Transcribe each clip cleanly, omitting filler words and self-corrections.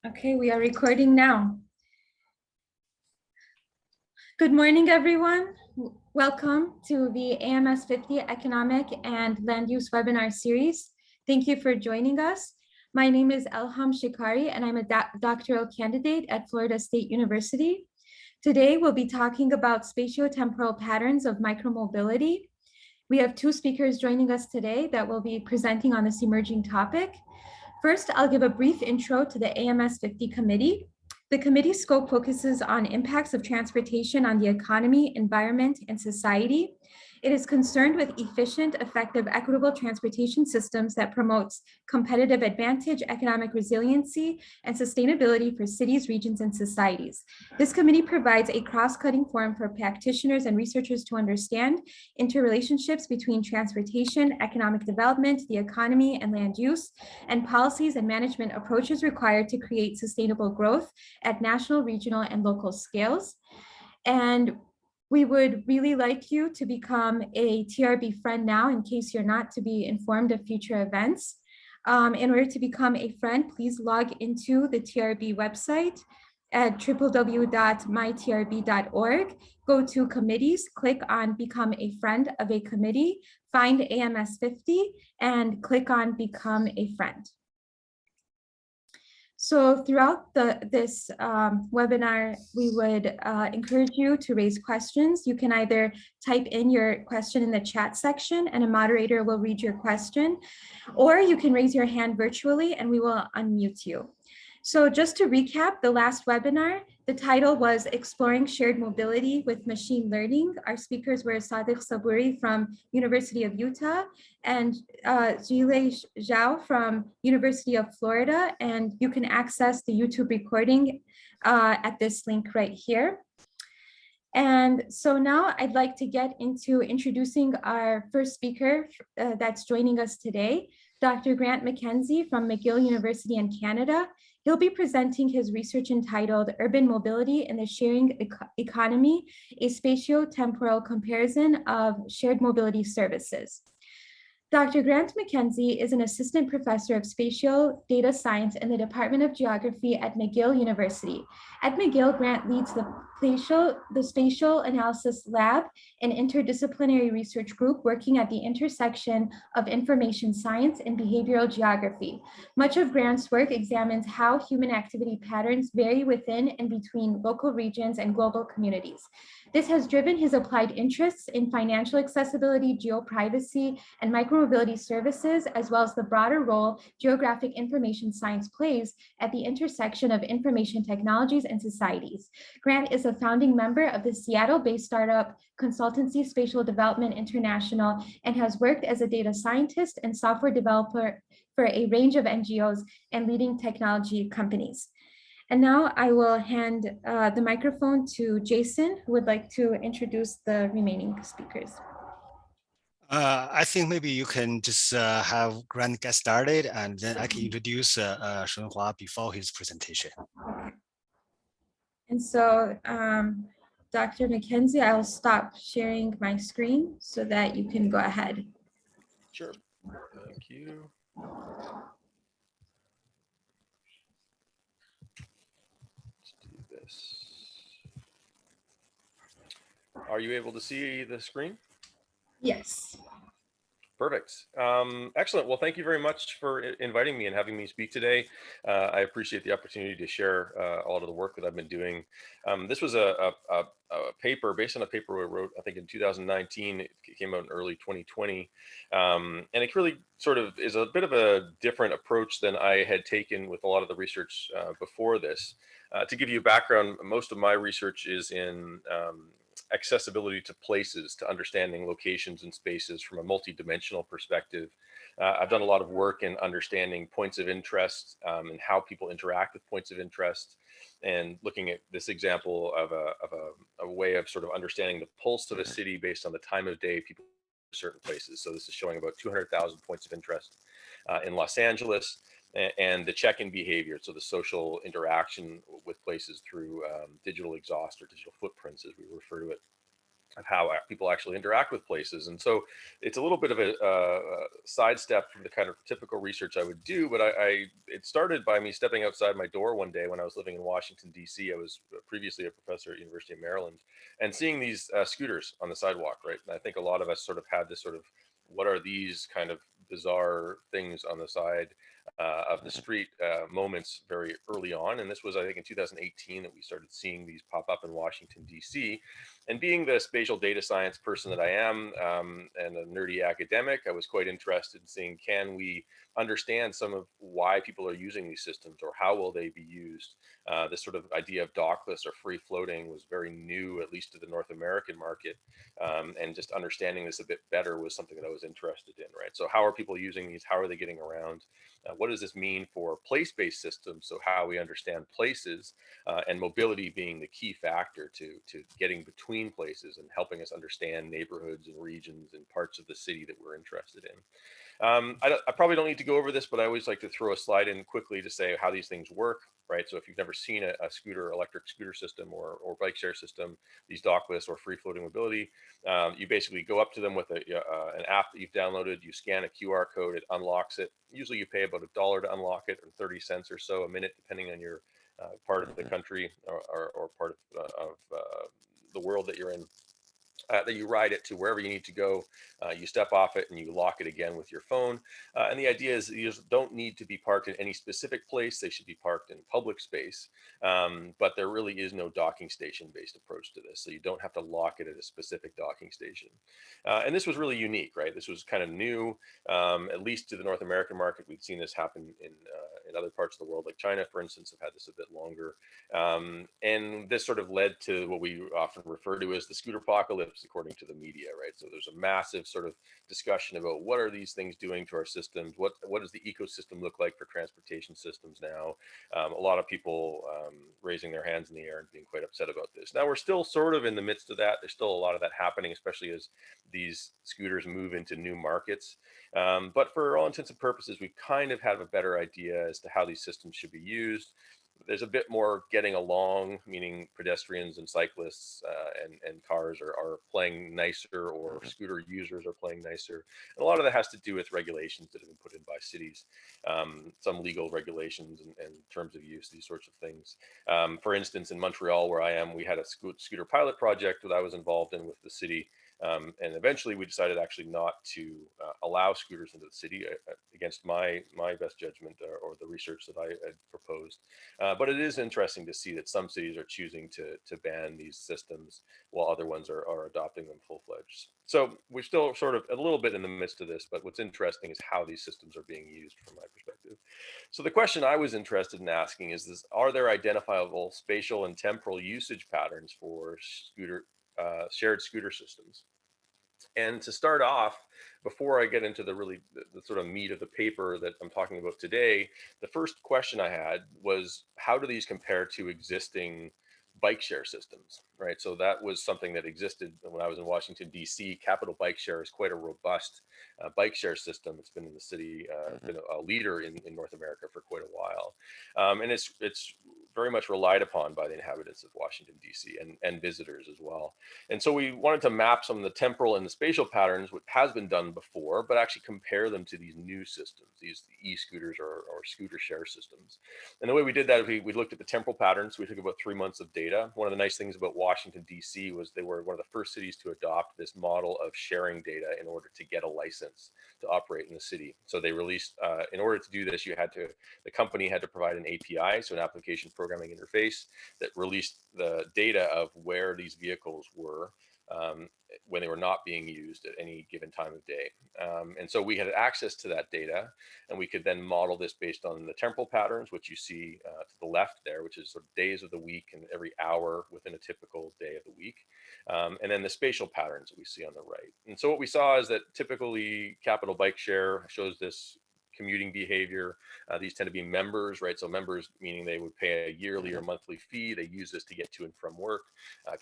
Okay, we are recording now. Good morning, everyone. Welcome to the AMS 50 Economic and Land Use Webinar Series. Thank you for joining us. My name is Elham Shikari, and I'm a doctoral candidate at Florida State University. Today, we'll be talking about spatiotemporal patterns of micromobility. We have two speakers joining us today that will be presenting on this emerging topic. First, I'll give a brief intro to the AMS 50 committee. The committee's scope focuses on impacts of transportation on the economy, environment, and society. It is concerned with efficient, effective, equitable transportation systems that promotes competitive advantage, economic resiliency, and sustainability for cities, regions, and societies. This committee provides a cross-cutting forum for practitioners and researchers to understand interrelationships between transportation, economic development, the economy, and land use, and policies and management approaches required to create sustainable growth at national, regional, and local scales. And we would really like you to become a TRB friend now in case you're not, to be informed of future events. In order to become a friend, please log into the TRB website at www.mytrb.org. Go to committees, click on become a friend of a committee, find AMS 50, and click on become a friend. So throughout this webinar, we would encourage you to raise questions. You can either type in your question in the chat section and a moderator will read your question, or you can raise your hand virtually and we will unmute you. So just to recap the last webinar, the title was Exploring Shared Mobility with Machine Learning. Our speakers were Sadiq Saburi from University of Utah and Zhile Zhao from University of Florida. And you can access the YouTube recording at this link right here. And so now I'd like to get into introducing our first speaker that's joining us today, Dr. Grant McKenzie from McGill University in Canada. He'll be presenting his research entitled Urban Mobility in the Sharing Economy, a Spatiotemporal Comparison of Shared Mobility Services. Dr. Grant McKenzie is an assistant professor of spatial data science in the Department of Geography at McGill University. At McGill, Grant leads the Spatial Analysis Lab, an interdisciplinary research group working at the intersection of information science and behavioral geography. Much of Grant's work examines how human activity patterns vary within and between local regions and global communities. This has driven his applied interests in financial accessibility, geoprivacy, and micromobility services, as well as the broader role geographic information science plays at the intersection of information technologies and societies. Grant is a founding member of the Seattle-based startup consultancy Spatial Development International and has worked as a data scientist and software developer for a range of NGOs and leading technology companies. And now I will hand the microphone to Jason, who would like to introduce the remaining speakers. I think maybe you can just have Grant get started, and then I can introduce Shenhua before his presentation. Okay. And so, Dr. McKenzie, I'll stop sharing my screen so that you can go ahead. Sure. Thank you. Let's do this. Are you able to see the screen? Yes. Perfect. Excellent. Well, thank you very much for inviting me and having me speak today. I appreciate the opportunity to share all of the work that I've been doing. This was a paper based on a paper I wrote, I think in 2019. It came out in early 2020. And it really sort of is a bit of a different approach than I had taken with a lot of the research before this. To give you a background, most of my research is in accessibility to places, to understanding locations and spaces from a multi-dimensional perspective. I've done a lot of work in understanding points of interest and how people interact with points of interest, and looking at this example of a way of sort of understanding the pulse of a city based on the time of day people go to certain places. So this is showing about 200,000 points of interest in Los Angeles, and the check-in behavior, so the social interaction with places through digital exhaust or digital footprints, as we refer to it. of how people actually interact with places. And so it's a little bit of a sidestep from the kind of typical research I would do, but it started by me stepping outside my door one day when I was living in Washington, D.C. I was previously a professor at University of Maryland, and seeing these scooters on the sidewalk, right? And I think a lot of us sort of had this sort of, what are these kind of bizarre things on the side of the street moments very early on. And this was, I think, in 2018 that we started seeing these pop up in Washington, D.C. And being the spatial data science person that I am, and a nerdy academic, I was quite interested in seeing, can we understand some of why people are using these systems, or how will they be used? This sort of idea of dockless or free floating was very new, at least to the North American market. And just understanding this a bit better was something that I was interested in, right? So how are people using these? How are they getting around? What does this mean for place-based systems? So how we understand places, and mobility being the key factor to getting between places and helping us understand neighborhoods and regions and parts of the city that we're interested in. I probably don't need to go over this, but I always like to throw a slide in quickly to say how these things work, right? So if you've never seen a electric scooter system or bike share system, these dockless or free floating mobility, you basically go up to them with an app that you've downloaded, you scan a QR code, it unlocks it. Usually you pay about $1 to unlock it, or 30 cents or so a minute, depending on your part of the country or part of the world that you're in. That you ride it to wherever you need to go. You step off it and you lock it again with your phone. And the idea is you just don't need to be parked in any specific place. They should be parked in public space. But there really is no docking station based approach to this. So you don't have to lock it at a specific docking station. And this was really unique, right? This was kind of new, at least to the North American market. We'd seen this happen in other parts of the world, like China, for instance, have had this a bit longer. And this sort of led to what we often refer to as the scooter apocalypse, according to the media, right? So there's a massive sort of discussion about what are these things doing to our systems? What does the ecosystem look like for transportation systems now? A lot of people raising their hands in the air and being quite upset about this. Now we're still sort of in the midst of that. There's still a lot of that happening, especially as these scooters move into new markets. But for all intents and purposes, we kind of have a better idea as to how these systems should be used. There's a bit more getting along, meaning pedestrians and cyclists and cars are playing nicer, or scooter users are playing nicer. And a lot of that has to do with regulations that have been put in by cities, some legal regulations and terms of use, these sorts of things. For instance, in Montreal, where I am, we had a scooter pilot project that I was involved in with the city. And eventually we decided actually not to allow scooters into the city against my best judgment or the research that I had proposed. But it is interesting to see that some cities are choosing to ban these systems while other ones are adopting them full-fledged. So we're still sort of a little bit in the midst of this, but what's interesting is how these systems are being used from my perspective. So the question I was interested in asking is this: are there identifiable spatial and temporal usage patterns for shared scooter systems? And to start off, before I get into the sort of meat of the paper that I'm talking about today, the first question I had was, how do these compare to existing bike share systems, right? So that was something that existed when I was in Washington, D.C. Capital Bike Share is quite a robust bike share system. It's been in the city, been a leader in North America for quite a while. And it's very much relied upon by the inhabitants of Washington, D.C. and visitors as well. And so we wanted to map some of the temporal and the spatial patterns, which has been done before, but actually compare them to these new systems, these e-scooters or scooter share systems. And the way we did that, we looked at the temporal patterns. We took about 3 months of data. One of the nice things about Washington, D.C. was they were one of the first cities to adopt this model of sharing data in order to get a license to operate in the city. So they released, in order to do this, the company had to provide an API, so an application programming interface, that released the data of where these vehicles were when they were not being used at any given time of day. And so we had access to that data, and we could then model this based on the temporal patterns, which you see to the left there, which is sort of days of the week and every hour within a typical day of the week. And then the spatial patterns that we see on the right. And so what we saw is that typically Capital Bike Share shows this commuting behavior. These tend to be members, right? So members meaning they would pay a yearly or monthly fee. They use this to get to and from work.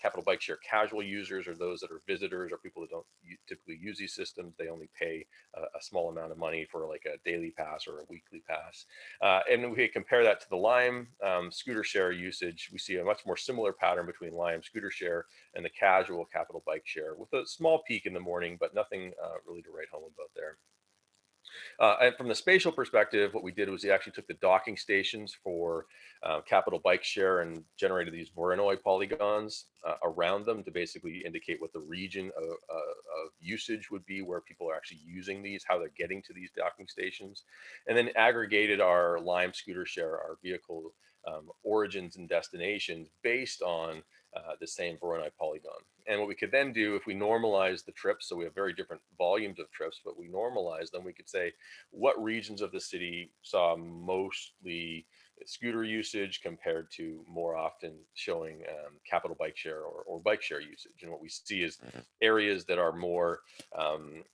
Capital Bike Share casual users are those that are visitors or people that don't typically use these systems. They only pay a small amount of money for like a daily pass or a weekly pass. And we compare that to the Lime scooter share usage. We see a much more similar pattern between Lime scooter share and the casual Capital Bike Share, with a small peak in the morning, but nothing really to write home about there. And from the spatial perspective, what we did was we actually took the docking stations for Capital Bike Share and generated these Voronoi polygons around them to basically indicate what the region of usage would be, where people are actually using these, how they're getting to these docking stations, and then aggregated our Lime scooter share, our vehicle origins and destinations based on the same Voronoi polygon. And what we could then do if we normalize the trips, so we have very different volumes of trips, but we normalize them, we could say what regions of the city saw mostly scooter usage compared to more often showing Capital Bike Share or bike share usage. And what we see is areas that are more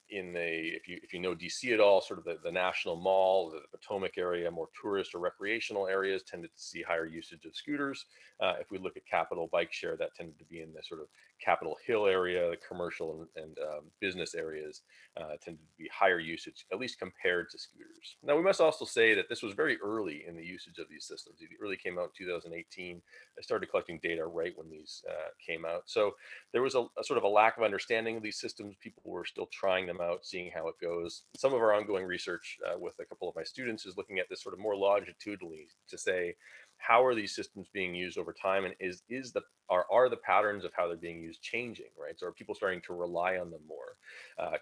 in the, if you know DC at all, sort of the National Mall, the Potomac area, more tourist or recreational areas tended to see higher usage of scooters. If we look at Capital Bike Share, that tended to be in the sort of Capitol Hill area, the commercial and business areas tended to be higher usage, at least compared to scooters. Now, we must also say that this was very early in the usage of these systems. It really came out in 2018. I started collecting data right when these came out. So there was a sort of a lack of understanding of these systems. People were still trying them out, seeing how it goes. Some of our ongoing research with a couple of my students is looking at this sort of more longitudinally to say, how are these systems being used over time, and are the patterns of how they're being used changing, right? So are people starting to rely on them more?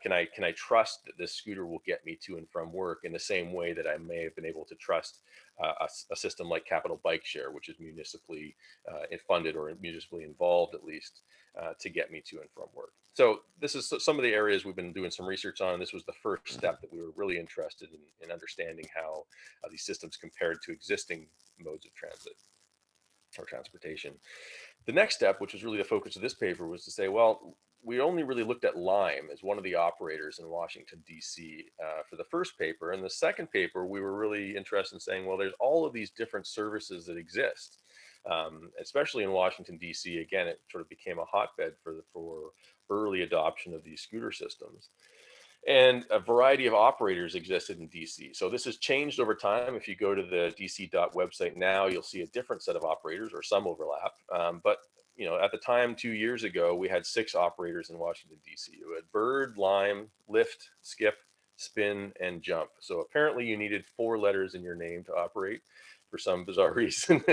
Can I trust that this scooter will get me to and from work in the same way that I may have been able to trust a system like Capital Bike Share, which is municipally funded or municipally involved at least to get me to and from work? So this is some of the areas we've been doing some research on. This was the first step that we were really interested in understanding how these systems compared to existing modes of transit or transportation. The next step, which was really the focus of this paper, was to say, well, we only really looked at Lime as one of the operators in Washington, D.C. For the first paper. And the second paper, we were really interested in saying, well, there's all of these different services that exist, especially in Washington, D.C. Again, it sort of became a hotbed for early adoption of these scooter systems. And a variety of operators existed in DC. So this has changed over time. If you go to the DC.gov website now, you'll see a different set of operators or some overlap. But you know, at the time 2 years ago, we had 6 operators in Washington, DC. You had Bird, Lime, Lyft, Skip, Spin, and Jump. So apparently you needed 4 letters in your name to operate for some bizarre reason.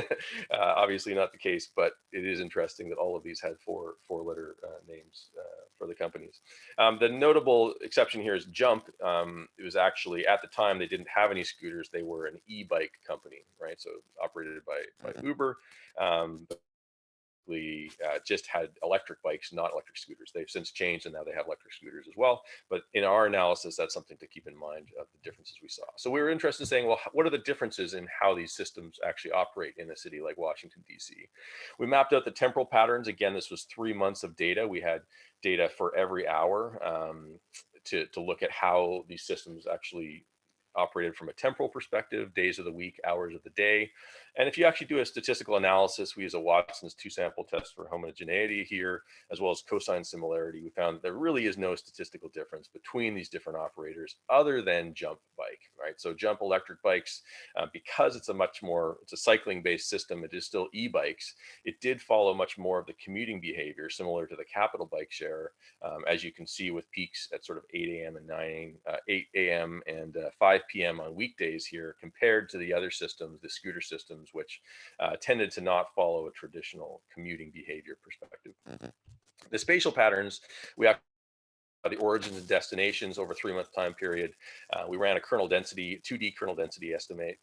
Obviously not the case, but it is interesting that all of these had four-letter names for the companies. The notable exception here is Jump. It was actually, at the time, they didn't have any scooters. They were an e-bike company, right? So operated by Uber. Just had electric bikes, not electric scooters. They've since changed and now they have electric scooters as well. But in our analysis, that's something to keep in mind of the differences we saw. So we were interested in saying, well, what are the differences in how these systems actually operate in a city like Washington, D.C.? We mapped out the temporal patterns. Again, this was 3 months of data. We had data for every hour to look at how these systems actually operated from a temporal perspective, days of the week, hours of the day. And if you actually do a statistical analysis, we use a Watson's 2-sample test for homogeneity here, as well as cosine similarity. We found there really is no statistical difference between these different operators other than Jump Bike, right? So Jump electric bikes, because it's a cycling-based system, it is still e-bikes. It did follow much more of the commuting behavior similar to the Capital Bike Share, as you can see with peaks at sort of 8 a.m. and 8 a.m. and 5 p.m. on weekdays here, compared to the other systems, the scooter systems, which tended to not follow a traditional commuting behavior perspective. The spatial patterns, we have the origins and destinations over a 3-month time period. We ran a kernel density, 2D kernel density estimate,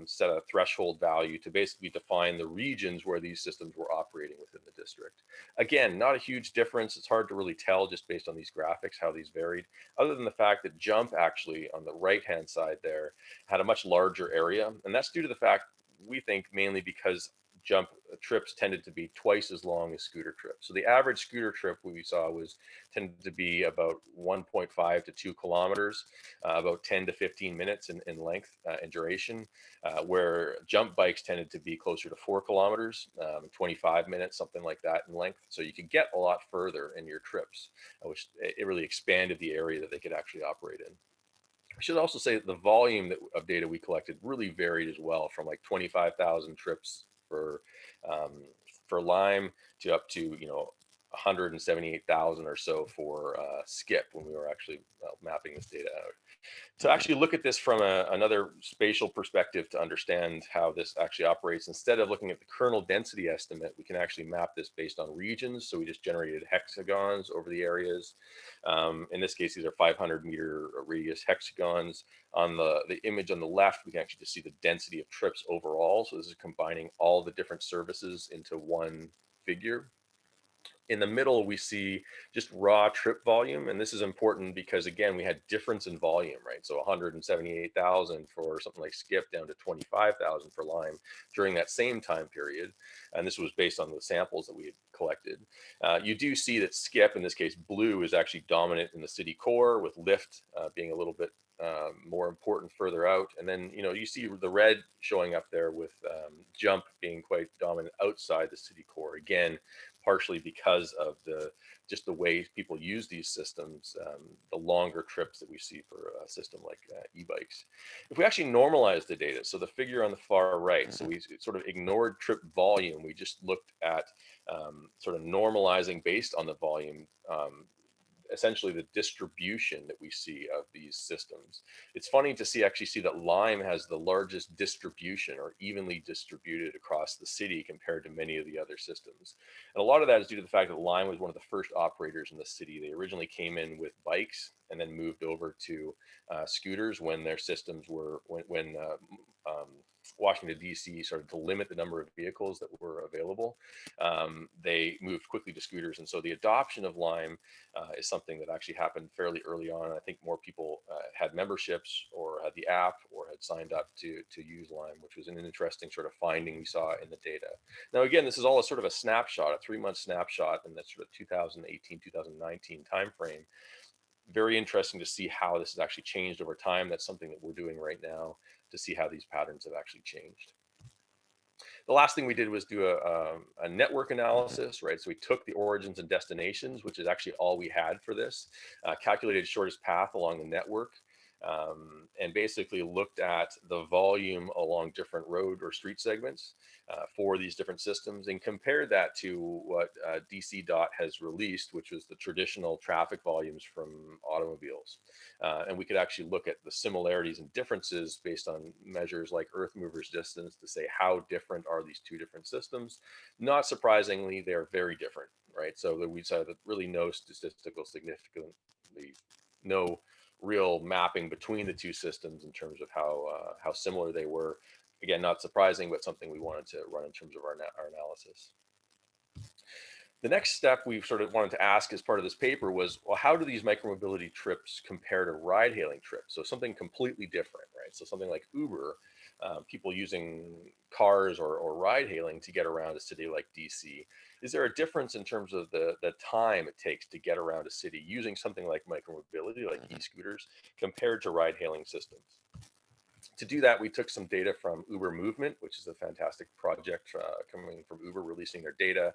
set a threshold value to basically define the regions where these systems were operating within the district. Again, not a huge difference. It's hard to really tell just based on these graphics how these varied, other than the fact that Jump actually on the right-hand side there had a much larger area. And that's due to the fact, we think, mainly because jump trips tended to be twice as long as scooter trips. So the average scooter trip we saw was tended to be about 1.5 to 2 kilometers, about 10 to 15 minutes in length and duration, where jump bikes tended to be closer to 4 kilometers, 25 minutes, something like that in length. So you could get a lot further in your trips, which it really expanded the area that they could actually operate in. I should also say that the volume of data we collected really varied as well, from like 25,000 trips for Lime to up to 178,000 or so for Skip when we were actually mapping this data out. To actually look at this from another spatial perspective to understand how this actually operates, instead of looking at the kernel density estimate, we can actually map this based on regions. So we just generated hexagons over the areas. In this case, these are 500-meter radius hexagons. On the image on the left, we can actually just see the density of trips overall. So this is combining all the different services into one figure. In the middle, we see just raw trip volume. And this is important because, again, we had difference in volume, right? So 178,000 for something like Skip down to 25,000 for Lime during that same time period. And this was based on the samples that we had collected. You do see that Skip, in this case, blue, is actually dominant in the city core, with Lift being a little bit more important further out. And then, you see the red showing up there with Jump being quite dominant outside the city core. Again, partially because of just the way people use these systems, the longer trips that we see for a system like e-bikes. If we actually normalize the data, so the figure on the far right, so we sort of ignored trip volume, we just looked at sort of normalizing based on the volume, essentially the distribution that we see of these systems. It's funny to actually see that Lime has the largest distribution, or evenly distributed across the city, compared to many of the other systems. And a lot of that is due to the fact that Lime was one of the first operators in the city. They originally came in with bikes and then moved over to scooters when their systems were, when Washington, D.C. started to limit the number of vehicles that were available. They moved quickly to scooters. And so the adoption of Lime is something that actually happened fairly early on. I think more people had memberships or had the app or had signed up to use Lime, which was an interesting sort of finding we saw in the data. Now, again, this is all a sort of a snapshot, a 3-month snapshot in that sort of 2018, 2019 timeframe. Very interesting to see how this has actually changed over time. That's something that we're doing right now to see how these patterns have actually changed. The last thing we did was do a network analysis, right? So we took the origins and destinations, which is actually all we had for this, calculated shortest path along the network, and basically looked at the volume along different road or street segments for these different systems, and compared that to what DC DOT has released, which was the traditional traffic volumes from automobiles. And we could actually look at the similarities and differences based on measures like Earth mover's distance to say how different are these two different systems. Not surprisingly, they're very different, right? So that we saw that really no statistical significantly, no real mapping between the two systems in terms of how similar they were. Again, not surprising, but something we wanted to run in terms of our analysis. The next step we sort of wanted to ask as part of this paper was, well, how do these micromobility trips compare to ride-hailing trips? So something completely different, right? So something like Uber, people using cars or ride-hailing to get around a city like DC. Is there a difference in terms of the time it takes to get around a city using something like micromobility, like e-scooters, compared to ride-hailing systems? To do that, we took some data from Uber Movement, which is a fantastic project coming from Uber, releasing their data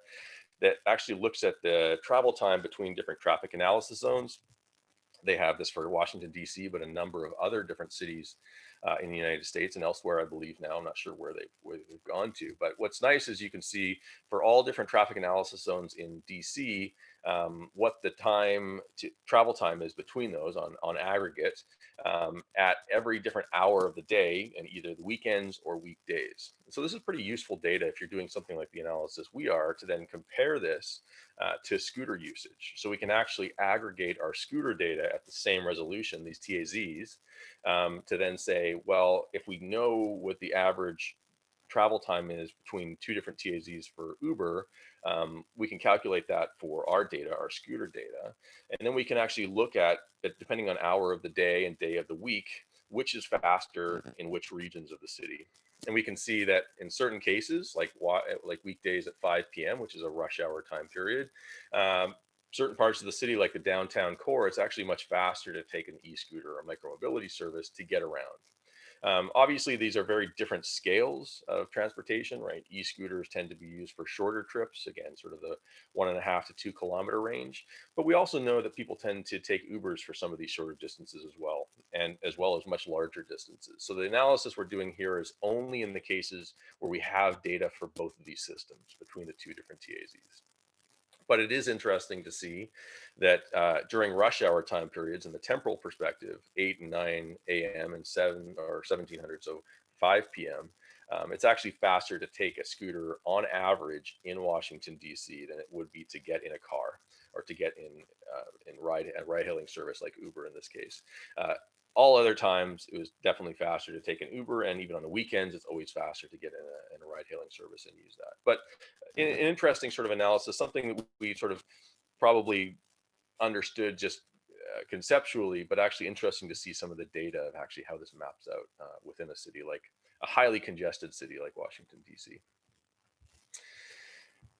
that actually looks at the travel time between different traffic analysis zones. They have this for Washington, D.C., but a number of other different cities in the United States and elsewhere, I believe now. I'm not sure where they've gone to. But what's nice is you can see for all different traffic analysis zones in D.C., what the travel time is between those on aggregate at every different hour of the day, and either the weekends or weekdays. So this is pretty useful data if you're doing something like the analysis we are, to then compare this to scooter usage. So we can actually aggregate our scooter data at the same resolution, these TAZs, to then say, well, if we know what the average travel time is between two different TAZs for Uber, we can calculate that for our data, our scooter data. And then we can actually look at, depending on hour of the day and day of the week, which is faster in which regions of the city. And we can see that in certain cases, like weekdays at 5 p.m., which is a rush hour time period, certain parts of the city, like the downtown core, it's actually much faster to take an e-scooter or micromobility service to get around. Obviously, these are very different scales of transportation, right? E-scooters tend to be used for shorter trips, again, sort of the 1.5 to 2 kilometer range. But we also know that people tend to take Ubers for some of these shorter distances as well, and as well as much larger distances. So the analysis we're doing here is only in the cases where we have data for both of these systems between the two different TAZs. But it is interesting to see that during rush hour time periods in the temporal perspective, 8 and 9 a.m. and 7 or 1700, so 5 p.m., it's actually faster to take a scooter on average in Washington, D.C. than it would be to get in a car or to get in ride-hailing service like Uber in this case. All other times, it was definitely faster to take an Uber, and even on the weekends, it's always faster to get in a ride-hailing service and use that. But an interesting sort of analysis, something that we sort of probably understood just conceptually, but actually interesting to see some of the data of actually how this maps out within a city, like a highly congested city like Washington, D.C.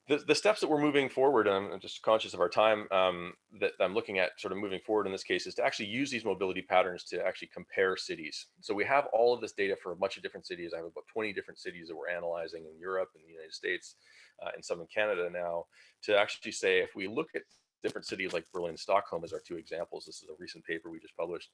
The steps that we're moving forward, and I'm just conscious of our time, that I'm looking at sort of moving forward in this case, is to actually use these mobility patterns to actually compare cities. So we have all of this data for a bunch of different cities. I have about 20 different cities that we're analyzing in Europe and the United States and some in Canada now, to actually say, if we look at different cities like Berlin, Stockholm as our two examples, this is a recent paper we just published,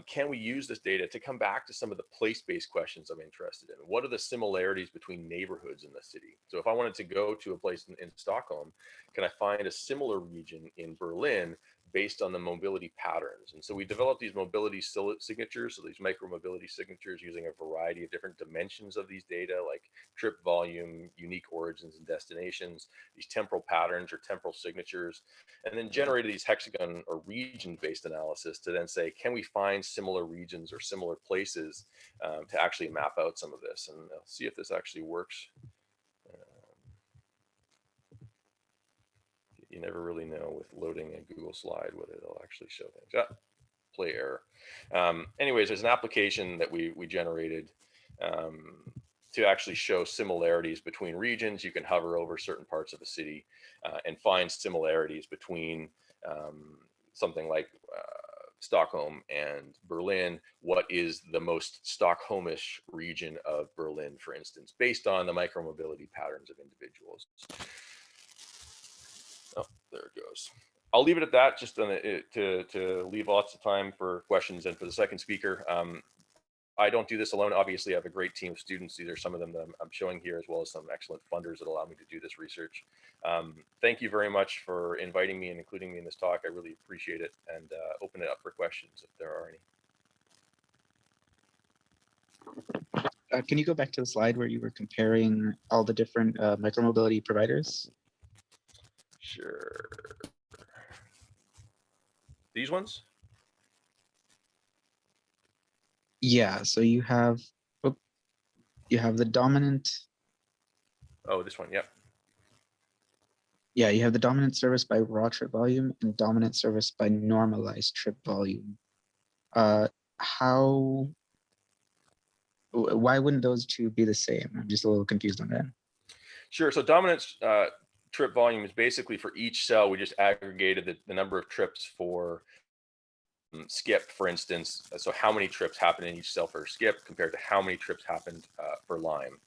can we use this data to come back to some of the place-based questions I'm interested in? What are the similarities between neighborhoods in the city? So if I wanted to go to a place in Stockholm, can I find a similar region in Berlin based on the mobility patterns? And so we developed these mobility signatures, so these micromobility signatures using a variety of different dimensions of these data, like trip volume, unique origins and destinations, these temporal patterns or temporal signatures, and then generated these hexagon or region-based analysis to then say, can we find similar regions or similar places to actually map out some of this? And I'll see if this actually works. You never really know with loading a Google slide whether they'll actually show things. Play error. Anyways, there's an application that we generated to actually show similarities between regions. You can hover over certain parts of a city and find similarities between something like Stockholm and Berlin. What is the most Stockholmish region of Berlin, for instance, based on the micromobility patterns of individuals? Oh, there it goes. I'll leave it at that, just to leave lots of time for questions. And for the second speaker, I don't do this alone. Obviously, I have a great team of students. These are some of them that I'm showing here, as well as some excellent funders that allow me to do this research. Thank you very much for inviting me and including me in this talk. I really appreciate it, and open it up for questions if there are any. Can you go back to the slide where you were comparing all the different micromobility providers? Sure. These ones? Yeah, so you have the dominant. Oh, this one, yep. Yeah, you have the dominant service by raw trip volume and dominant service by normalized trip volume. Why wouldn't those two be the same? I'm just a little confused on that. Sure, so dominant trip volume is basically for each cell, we just aggregated the number of trips for skip, for instance. So how many trips happen in each cell for skip compared to how many trips happened for Lime.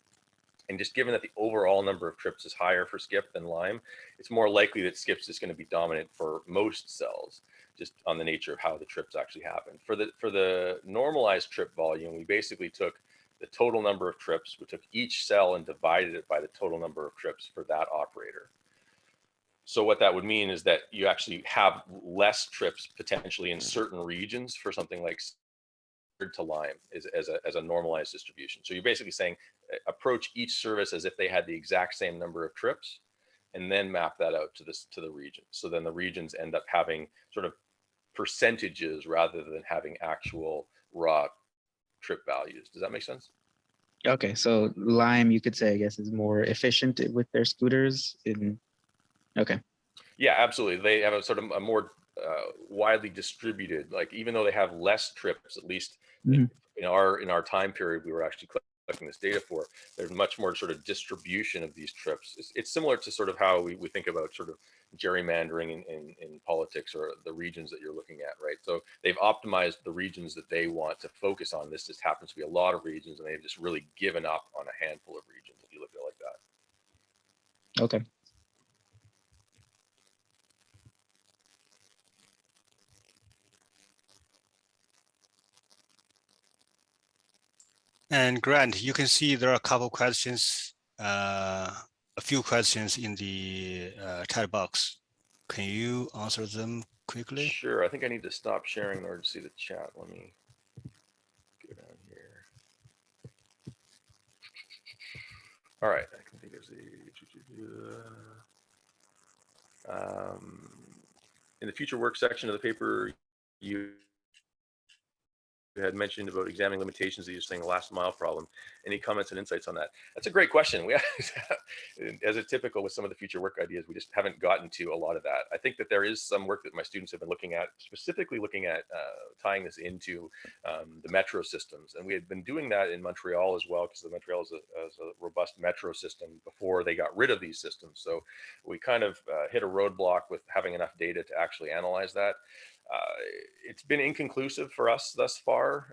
And just given that the overall number of trips is higher for skip than Lime, it's more likely that skip's is going to be dominant for most cells, just on the nature of how the trips actually happen. For the normalized trip volume, we basically took the total number of trips, we took each cell and divided it by the total number of trips for that operator. So what that would mean is that you actually have less trips potentially in certain regions for something like to Lime as a normalized distribution. So you're basically saying approach each service as if they had the exact same number of trips, and then map that out to the region. So then the regions end up having sort of percentages rather than having actual raw trip values. Does that make sense? Okay, so Lime, you could say, I guess, is more efficient with their scooters. Okay. Yeah, absolutely. They have a sort of a more widely distributed, like even though they have less trips, at least Mhm. in our time period we were actually collecting this data for, there's much more sort of distribution of these trips. It's similar to sort of how we think about sort of gerrymandering in politics, or the regions that you're looking at, right? So they've optimized the regions that they want to focus on. This just happens to be a lot of regions, and they've just really given up on a handful of regions if you look at it like that. Okay. And Grant, you can see there are a couple questions, a few questions in the chat box. Can you answer them quickly? Sure. I think I need to stop sharing in order to see the chat. Let me go down here. All right. I can think there's in the future work section of the paper, you had mentioned about examining limitations that you're saying the last mile problem. Any comments and insights on that? That's a great question. We, as a typical with some of the future work ideas, we just haven't gotten to a lot of that. I think that there is some work that my students have been looking at, specifically looking at tying this into the metro systems. And we had been doing that in Montreal as well, because Montreal is a robust metro system before they got rid of these systems. So we kind of hit a roadblock with having enough data to actually analyze that. It's been inconclusive for us thus far,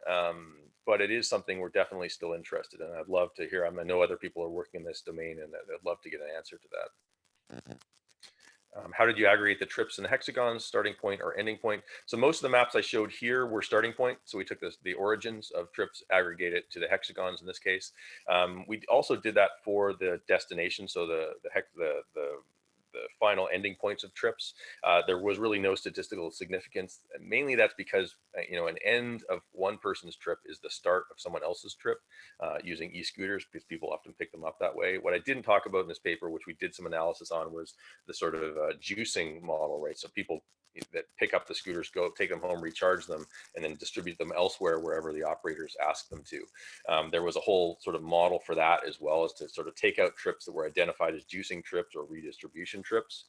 but it is something we're definitely still interested in. I'd love to hear. I know other people are working in this domain, and I'd love to get an answer to that. How did you aggregate the trips and the hexagons, starting point or ending point? So most of the maps I showed here were starting point. So we took the origins of trips, aggregated to the hexagons in this case. We also did that for the destination. So the final ending points of trips, there was really no statistical significance. And mainly that's because an end of one person's trip is the start of someone else's trip, using e-scooters, because people often pick them up that way. What I didn't talk about in this paper, which we did some analysis on, was the sort of juicing model, right? So people that pick up the scooters, go take them home, recharge them, and then distribute them elsewhere wherever the operators ask them to. There was a whole sort of model for that, as well as to sort of take out trips that were identified as juicing trips or redistribution trips,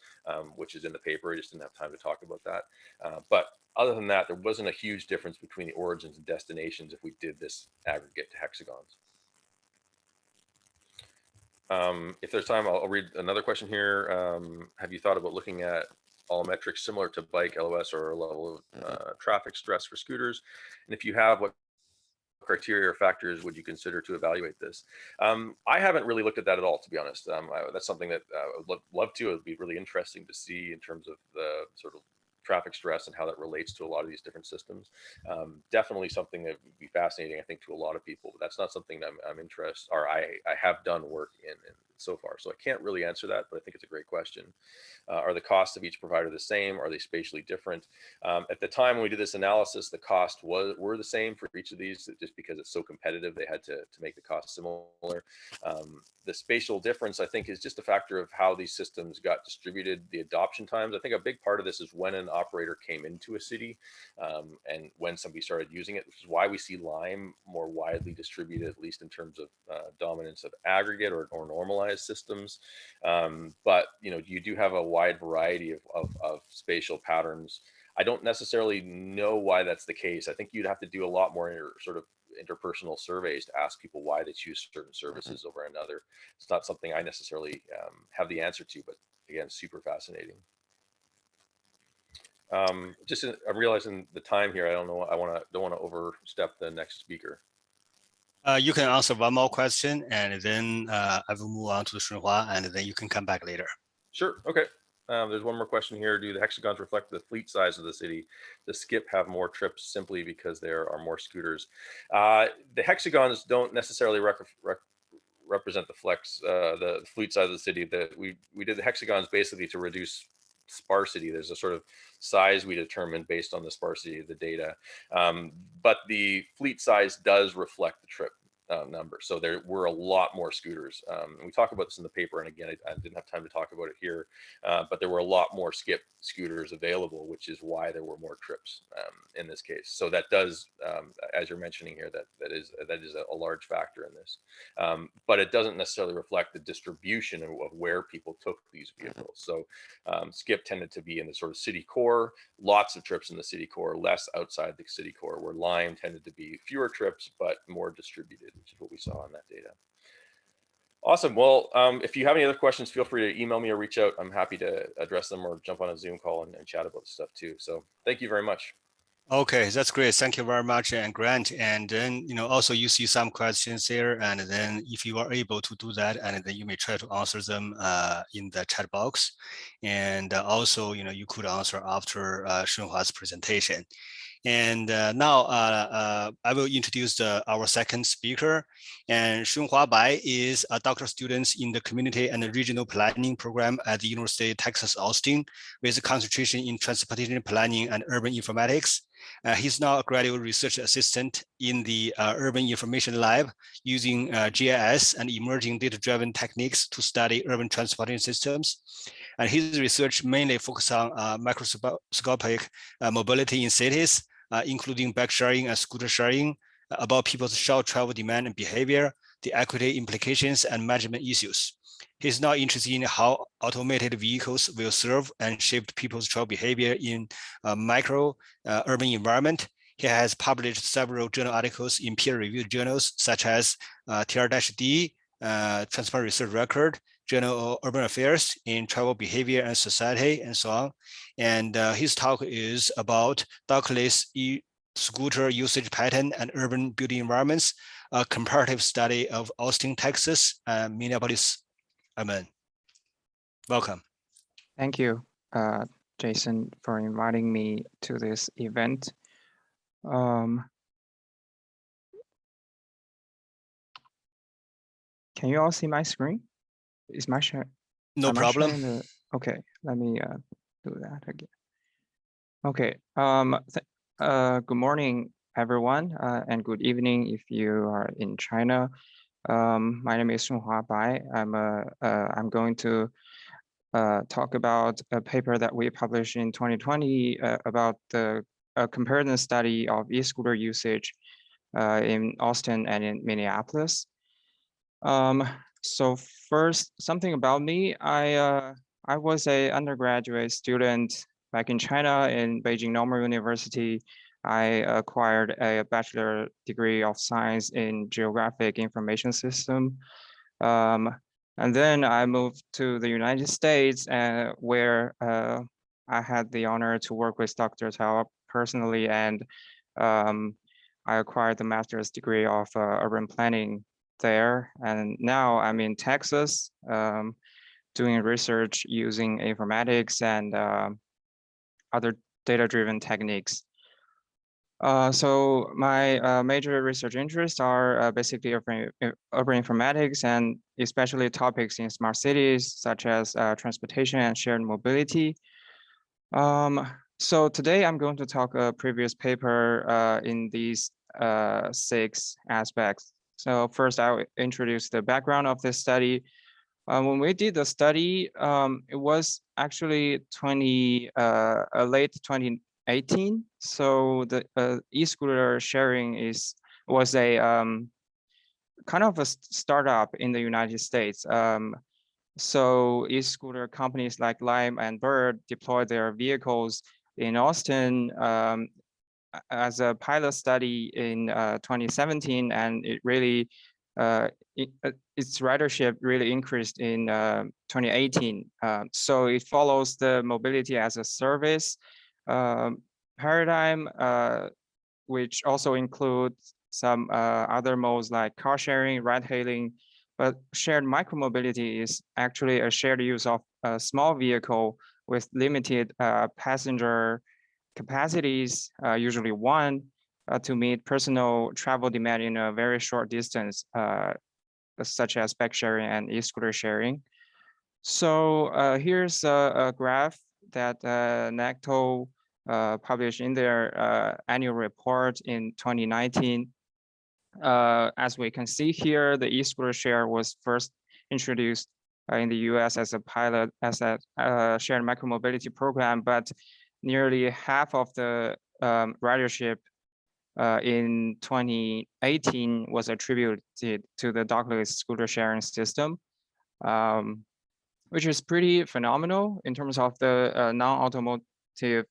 which is in the paper. I just didn't have time to talk about that. But other than that, there wasn't a huge difference between the origins and destinations if we did this aggregate to hexagons. If there's time, I'll read another question here. Have you thought about looking at all metrics similar to bike, LOS, or a level of traffic stress for scooters? And if you have, what criteria or factors would you consider to evaluate this? I haven't really looked at that at all, to be honest. That's something that I would love to. It would be really interesting to see in terms of the sort of traffic stress and how that relates to a lot of these different systems. Definitely something that would be fascinating, I think, to a lot of people, but that's not something that I'm interested, or I have done work in so far. So I can't really answer that, but I think it's a great question. Are the costs of each provider the same? Are they spatially different? At the time when we did this analysis, the cost were the same for each of these, just because it's so competitive, they had to make the cost similar. The spatial difference, I think, is just a factor of how these systems got distributed, the adoption times. I think a big part of this is when an operator came into a city, and when somebody started using it, which is why we see Lime more widely distributed, at least in terms of dominance of aggregate or normalized systems. But you do have a wide variety of spatial patterns. I don't necessarily know why that's the case. I think you'd have to do a lot more sort of interpersonal surveys to ask people why they choose certain services over another. It's not something I necessarily have the answer to, but again, super fascinating. I'm realizing the time here. I don't know. Don't want to overstep the next speaker. You can answer one more question, and then I will move on to Shunhua, and then you can come back later. Sure. Okay. There's one more question here. Do the hexagons reflect the fleet size of the city? Does Skip have more trips simply because there are more scooters? The hexagons don't necessarily represent the fleet size of the city. We did the hexagons basically to reduce sparsity. There's a sort of size we determined based on the sparsity of the data. But the fleet size does reflect the trip number. So there were a lot more scooters. And we talk about this in the paper, and again, I didn't have time to talk about it here, but there were a lot more skip scooters available, which is why there were more trips in this case. So that does, as you're mentioning here, that is a large factor in this. But it doesn't necessarily reflect the distribution of where people took these vehicles. So skip tended to be in the sort of city core, lots of trips in the city core, less outside the city core, where Lime tended to be fewer trips, but more distributed, which is what we saw in that data. Awesome. Well, if you have any other questions, feel free to email me or reach out. I'm happy to address them or jump on a Zoom call and chat about this stuff too. So thank you very much. Okay, that's great. Thank you very much, and Grant. And then, also you see some questions there, and then if you are able to do that, and then you may try to answer them in the chat box. And also, you could answer after Shunhua's presentation. And now I will introduce our second speaker. And Shunhua Bai is a doctoral student in the Community and Regional Planning program at the University of Texas, Austin, with a concentration in transportation planning and urban informatics. He's now a graduate research assistant in the Urban Information Lab using GIS and emerging data-driven techniques to study urban transportation systems. And his research mainly focuses on microscopic mobility in cities, including bike sharing and scooter sharing, about people's short travel demand and behavior, the equity implications and management issues. He's now interested in how automated vehicles will serve and shape people's travel behavior in a micro urban environment. He has published several journal articles in peer-reviewed journals such as TRD, Transport Research Record, Journal of Urban Affairs, in Travel Behavior and Society, and so on. And his talk is about dockless e-scooter usage pattern and urban building environments, a comparative study of Austin, Texas, and Minneapolis. Amen. Welcome. Thank you, Jason, for inviting me to this event. Can you all see my screen? Is my share? No problem. Okay, let me do that again. Okay. Good morning, everyone, and good evening if you are in China. My name is Shunhua Bai. I'm going to talk about a paper that we published in 2020 about the comparison study of e-scooter usage in Austin and in Minneapolis. So first, something about me. I was an undergraduate student back in China in Beijing Normal University. I acquired a bachelor degree of science in Geographic information system. And then I moved to the United States, where I had the honor to work with Dr. Tao personally, and I acquired the master's degree of urban planning there. And now I'm in Texas doing research using informatics and other data-driven techniques. So my major research interests are basically urban informatics, and especially topics in smart cities, such as transportation and shared mobility. So today I'm going to talk a previous paper in these 6 aspects. So first I'll introduce the background of this study. When we did the study, it was actually late 2018. So the e-scooter sharing was a kind of a startup in the United States. So e-scooter companies like Lime and Bird deployed their vehicles in Austin as a pilot study in 2017, and it really its ridership really increased in 2018. So it follows the mobility as a service paradigm, which also includes some other modes like car sharing, ride hailing, but shared micromobility is actually a shared use of a small vehicle with limited passenger capacities, usually 1, to meet personal travel demand in a very short distance, such as bike sharing and e-scooter sharing. So here's a graph that NACTO published in their annual report in 2019. As we can see here, the e-scooter share was first introduced in the US as a pilot, as a shared micromobility program, but nearly half of the ridership in 2018 was attributed to the dockless scooter sharing system, which is pretty phenomenal in terms of the non-automotive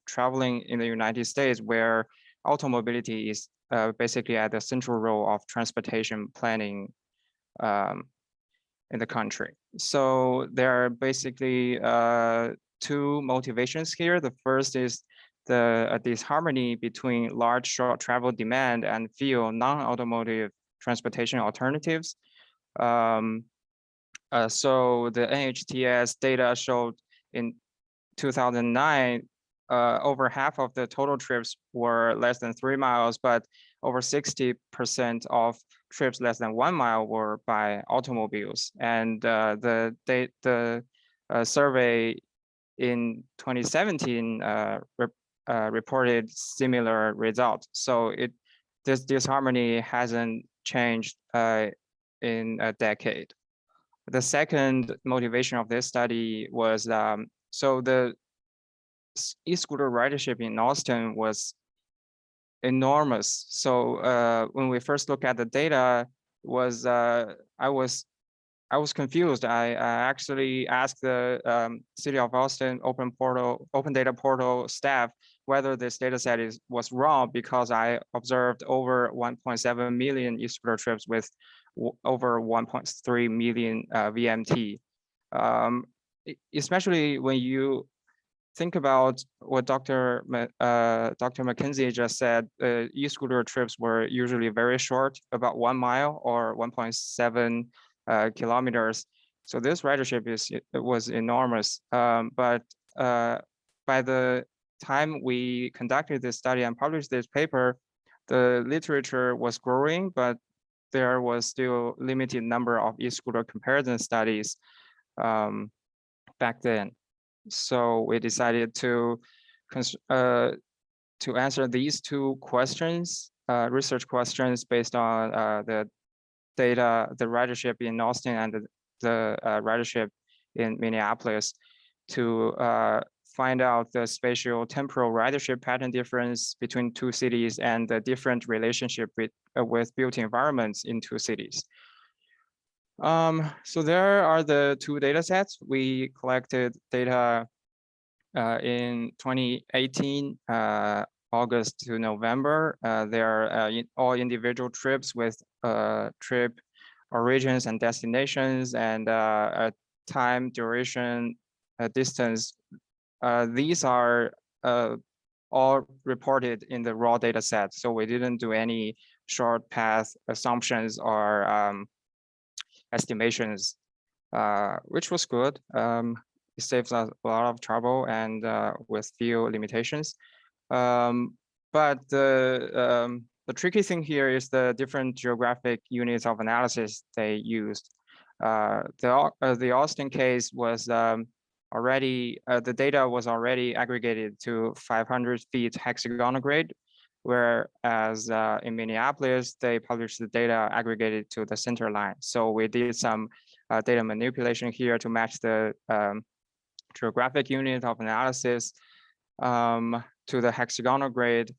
traveling in the United States, where automobility is basically at the central role of transportation planning in the country. So there are basically two motivations here. The first is the disharmony between large short travel demand and few non-automotive transportation alternatives. So the NHTS data showed in 2009, over half of the total trips were less than 3 miles, but over 60% of trips less than 1 mile were by automobiles. And the survey in 2017 reported similar results. So this disharmony hasn't changed in a decade. The second motivation of this study was so the e-scooter ridership in Austin was enormous. So when we first looked at the data, I was confused. I actually asked the City of Austin Open Data Portal staff whether this data set was wrong, because I observed over 1.7 million e-scooter trips with over 1.3 million VMT. Especially when you think about what Dr. McKenzie just said, e-scooter trips were usually very short, about 1 mile or 1.7 kilometers. So this ridership was enormous. But by the time we conducted this study and published this paper, the literature was growing, but there was still limited number of e-scooter comparison studies back then. So we decided to answer these two questions, research questions based on the data, the ridership in Austin and the ridership in Minneapolis, to find out the spatial temporal ridership pattern difference between two cities and the different relationship with built environments in two cities. So there are the two data sets. We collected data in 2018, August to November. There are all individual trips with trip origins and destinations, and time, duration, distance. These are all reported in the raw data set. So we didn't do any short path assumptions or estimations, which was good. It saves us a lot of trouble and with few limitations. But the tricky thing here is the different geographic units of analysis they used. The Austin case was already, the data was already aggregated to 500 feet hexagonal grid, whereas in Minneapolis, they published the data aggregated to the center line. So we did some data manipulation here to match the geographic unit of analysis to the hexagonal grid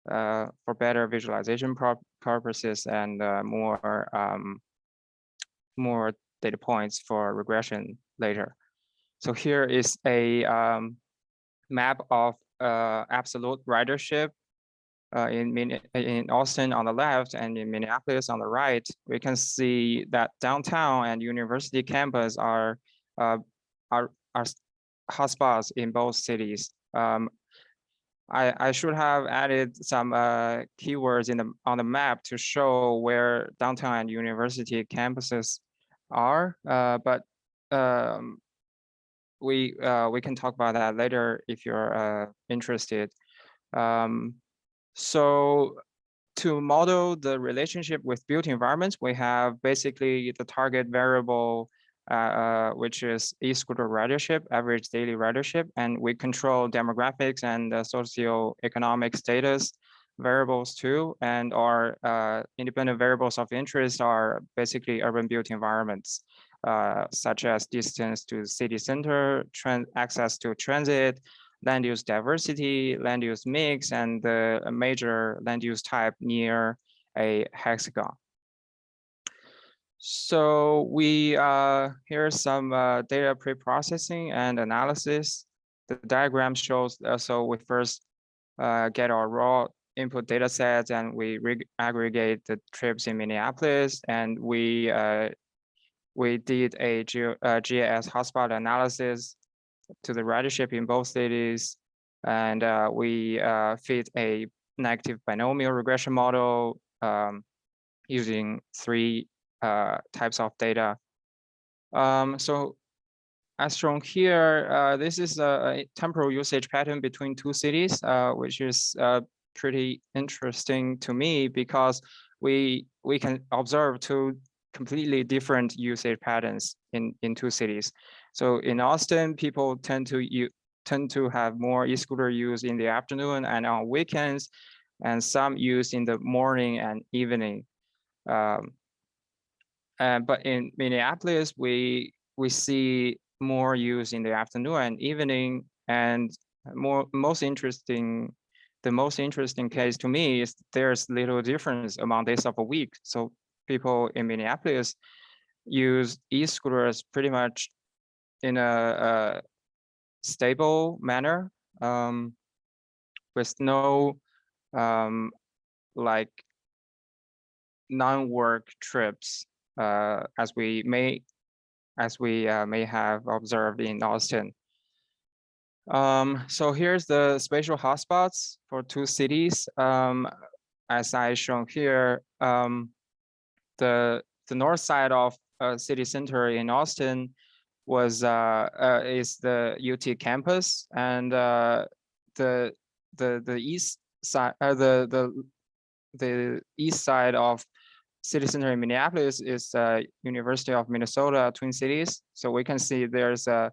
for better visualization purposes and more data points for regression later. So here is a map of absolute ridership in Austin on the left and in Minneapolis on the right. We can see that downtown and university campus are hotspots in both cities. I should have added some keywords on the map to show where downtown and university campuses are, but we can talk about that later if you're interested. So to model the relationship with built environments, we have basically the target variable, which is e-scooter ridership, average daily ridership, and we control demographics and socioeconomic status variables too, and our independent variables of interest are basically urban built environments, such as distance to the city center, access to transit, land use diversity, land use mix, and the major land use type near a hexagon. So we here's some data pre-processing and analysis. The diagram shows, so we first get our raw input data sets and we aggregate the trips in Minneapolis, and we did a GIS hotspot analysis to the ridership in both cities, and we fit a negative binomial regression model using 3 types of data. So as shown here, this is a temporal usage pattern between 2 cities, which is pretty interesting to me because we can observe 2 completely different usage patterns in 2 cities. So in Austin, people tend to have more e-scooter use in the afternoon and on weekends, and some use in the morning and evening. But in Minneapolis, we see more use in the afternoon and evening, and the most interesting case to me is there's little difference among days of a week. So people in Minneapolis use e-scooters pretty much in a stable manner, with no like non-work trips, as we may have observed in Austin. So here's the spatial hotspots for 2 cities. As I shown here, the north side of city center in Austin is the UT campus, and the east side, the east side of city center in Minneapolis is University of Minnesota Twin Cities. So we can see there's a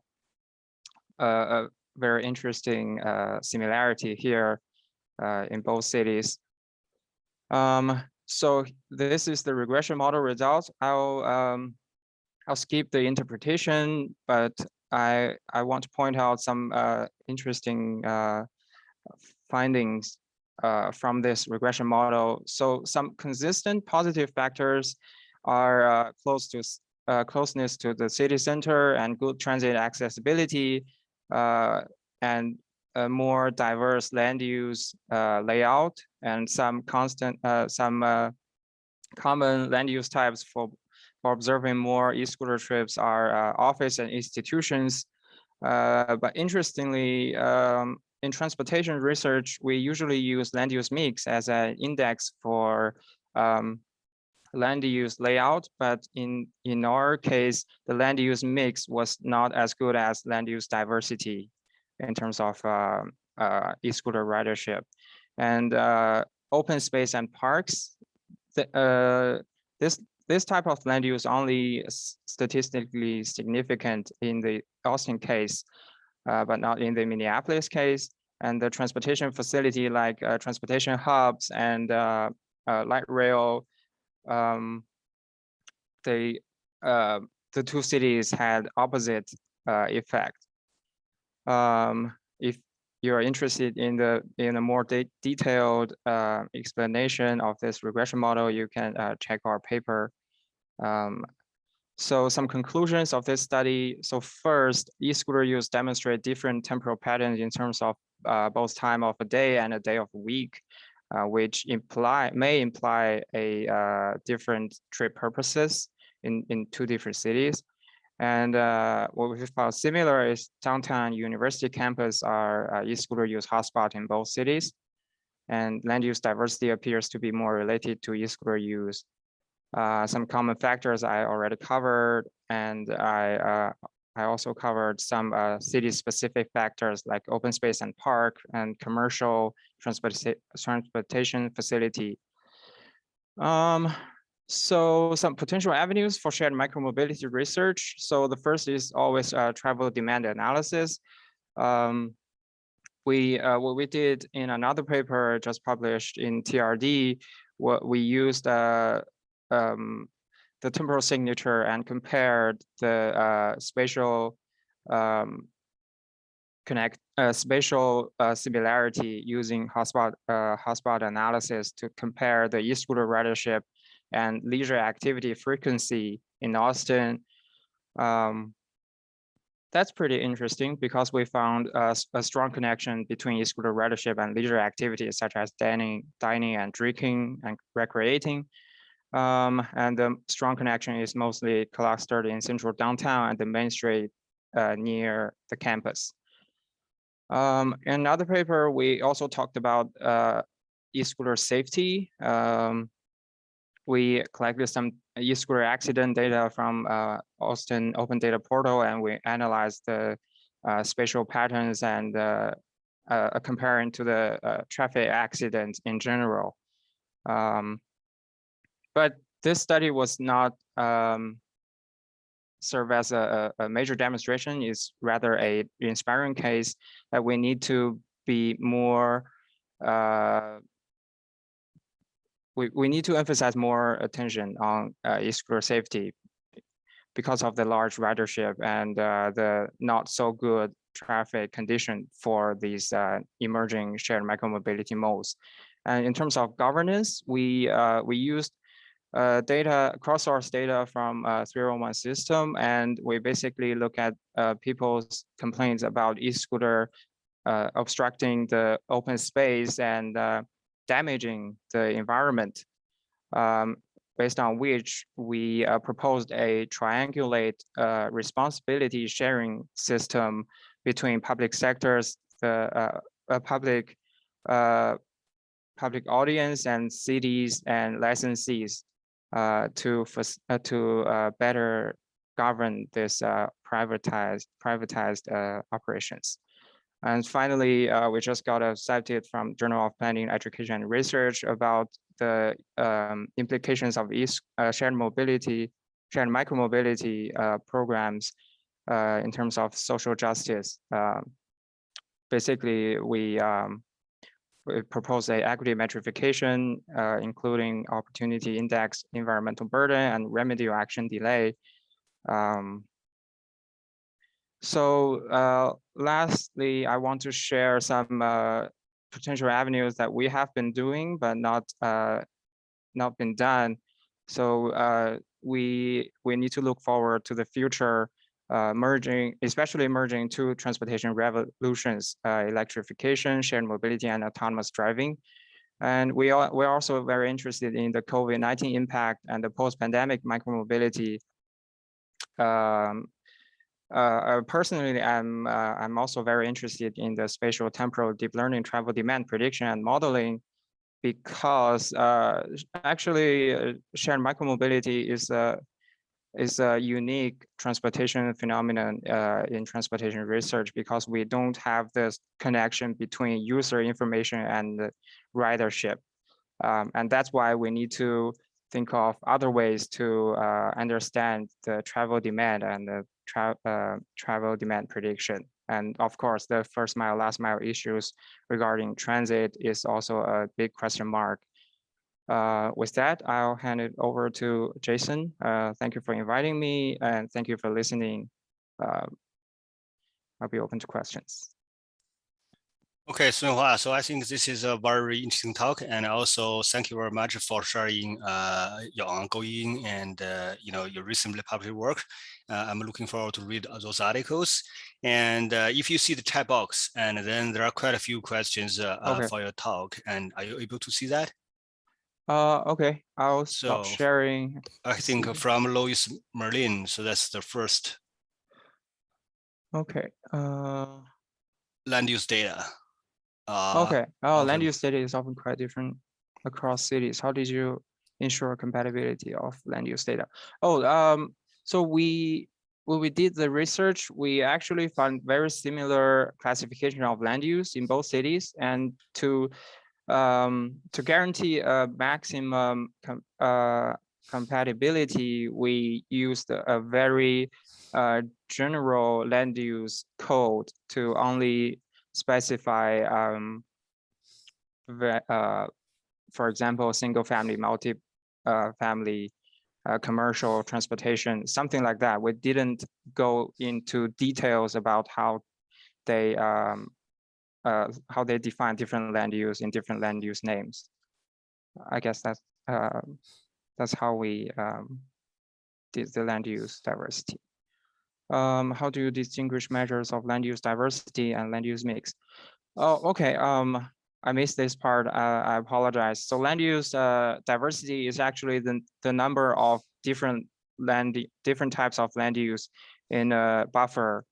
very interesting similarity here in both cities. So this is the regression model results. I'll skip the interpretation, but I want to point out some interesting findings from this regression model. So some consistent positive factors are closeness to the city center and good transit accessibility, and a more diverse land use layout, and some common land use types for observing more e-scooter trips are office and institutions. But interestingly, in transportation research, we usually use land use mix as an index for land use layout, but in our case, the land use mix was not as good as land use diversity in terms of e-scooter ridership. And open space and parks, this type of land use only statistically significant in the Austin case, but not in the Minneapolis case. And the transportation facility like transportation hubs and light rail, the 2 cities had opposite effect. If you're interested in a more detailed explanation of this regression model, you can check our paper. So some conclusions of this study. So first, e-scooter use demonstrate different temporal patterns in terms of both time of a day and a day of a week, which may imply a different trip purposes in 2 different cities. And what we found similar is downtown university campus are e-scooter use hotspot in both cities. And land use diversity appears to be more related to e-scooter use. Some common factors I already covered, and I also covered some city-specific factors like open space and park and commercial transportation facility. So some potential avenues for shared micromobility research. So the first is always travel demand analysis. what we did in another paper just published in TRD, what we used the temporal signature and compared the spatial spatial similarity using hotspot analysis to compare the e-scooter ridership and leisure activity frequency in Austin. That's pretty interesting because we found a strong connection between e-scooter ridership and leisure activities such as dining and drinking and recreating. And the strong connection is mostly clustered in central downtown and the main street near the campus. In another paper, we also talked about e-scooter safety. We collected some e-scooter accident data from Austin Open Data Portal, and we analyzed the spatial patterns and comparing to the traffic accidents in general. But this study was not serve as a major demonstration. It's rather a inspiring case that we need to be more we need to emphasize more attention on e-scooter safety because of the large ridership and the not so good traffic condition for these emerging shared micromobility modes. And in terms of governance, we used data, crowdsourced data from 301 system, and we basically look at people's complaints about e-scooter obstructing the open space and damaging the environment, based on which we proposed a triangulate responsibility sharing system between public sectors, the public audience and cities and licensees to better govern this privatized operations. And finally, we just got a cited from Journal of Planning, Education and Research about the implications of shared micromobility programs in terms of social justice. Basically, we propose a equity metrification, including opportunity index, environmental burden, and remedial action delay. So lastly, I want to share some potential avenues that we have been doing, but not been done. So we need to look forward to the future especially merging two transportation revolutions, electrification, shared mobility, and autonomous driving. And we're also very interested in the COVID-19 impact and the post-pandemic micromobility. Personally, I'm also very interested in the spatial temporal deep learning travel demand prediction and modeling, because actually shared micromobility is a unique transportation phenomenon in transportation research, because we don't have this connection between user information and the ridership. And that's why we need to think of other ways to understand the travel demand and the travel demand prediction. And of course, the first mile, last mile issues regarding transit is also a big question mark. With that, I'll hand it over to Jason. Thank you for inviting me, and thank you for listening. I'll be open to questions. Okay, Sunhua, so I think this is a very interesting talk, and also thank you very much for sharing your ongoing and your recently published work. I'm looking forward to read those articles. And if you see the chat box, and then there are quite a few questions for your talk, and are you able to see that? Okay, I'll stop sharing. I think from Lois Merlin, so that's the first. Okay. Land use data. Okay. Land use data is often quite different across cities. How did you ensure compatibility of land use data? So when we did the research, we actually found very similar classification of land use in both cities, and to guarantee a maximum compatibility, we used a very general land use code to only specify, for example, single family, multi family, commercial transportation, something like that. We didn't go into details about how they define different land use in different land use names. I guess that's how we did the land use diversity. How do you distinguish measures of land use diversity and land use mix? Oh, okay. I missed this part. I apologize. So land use diversity is actually the number of different types of land use in a buffer.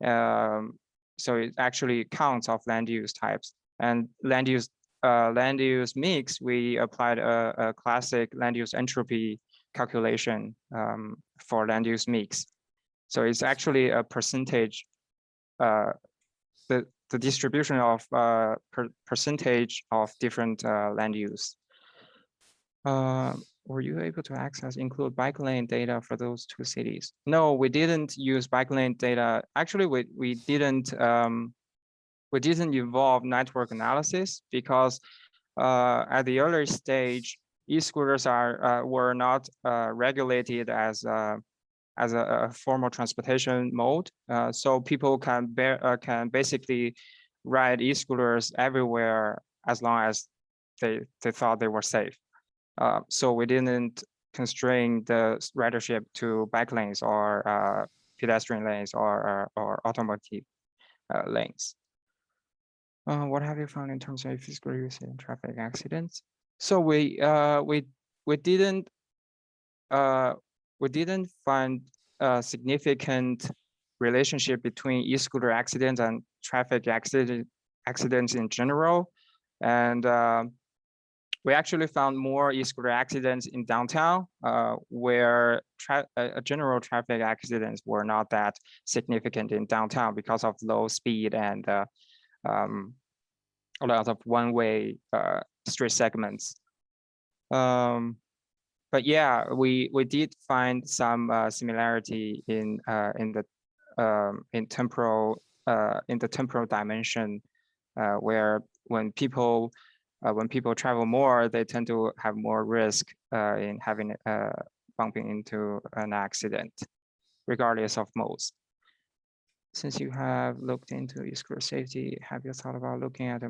So it actually counts of land use types. And land use mix, we applied a classic land use entropy calculation for land use mix. So it's actually a percentage, the distribution of percentage of different land use. Were you able to include bike lane data for those two cities? No, we didn't use bike lane data. Actually, we didn't involve network analysis because at the early stage, e-scooters were not regulated as a formal transportation mode. So people can basically ride e-scooters everywhere as long as they thought they were safe. So we didn't constrain the ridership to bike lanes or pedestrian lanes or automotive lanes. What have you found in terms of physical use in traffic accidents? So we didn't find a significant relationship between e-scooter accidents and traffic accidents in general. And we actually found more e-scooter accidents in downtown where general traffic accidents were not that significant in downtown because of low speed and a lot of one-way street segments. But yeah, we did find some similarity in the temporal dimension, where when people travel more, they tend to have more risk in having bumping into an accident, regardless of modes. Since you have looked into e-scooter safety, have you thought about looking at a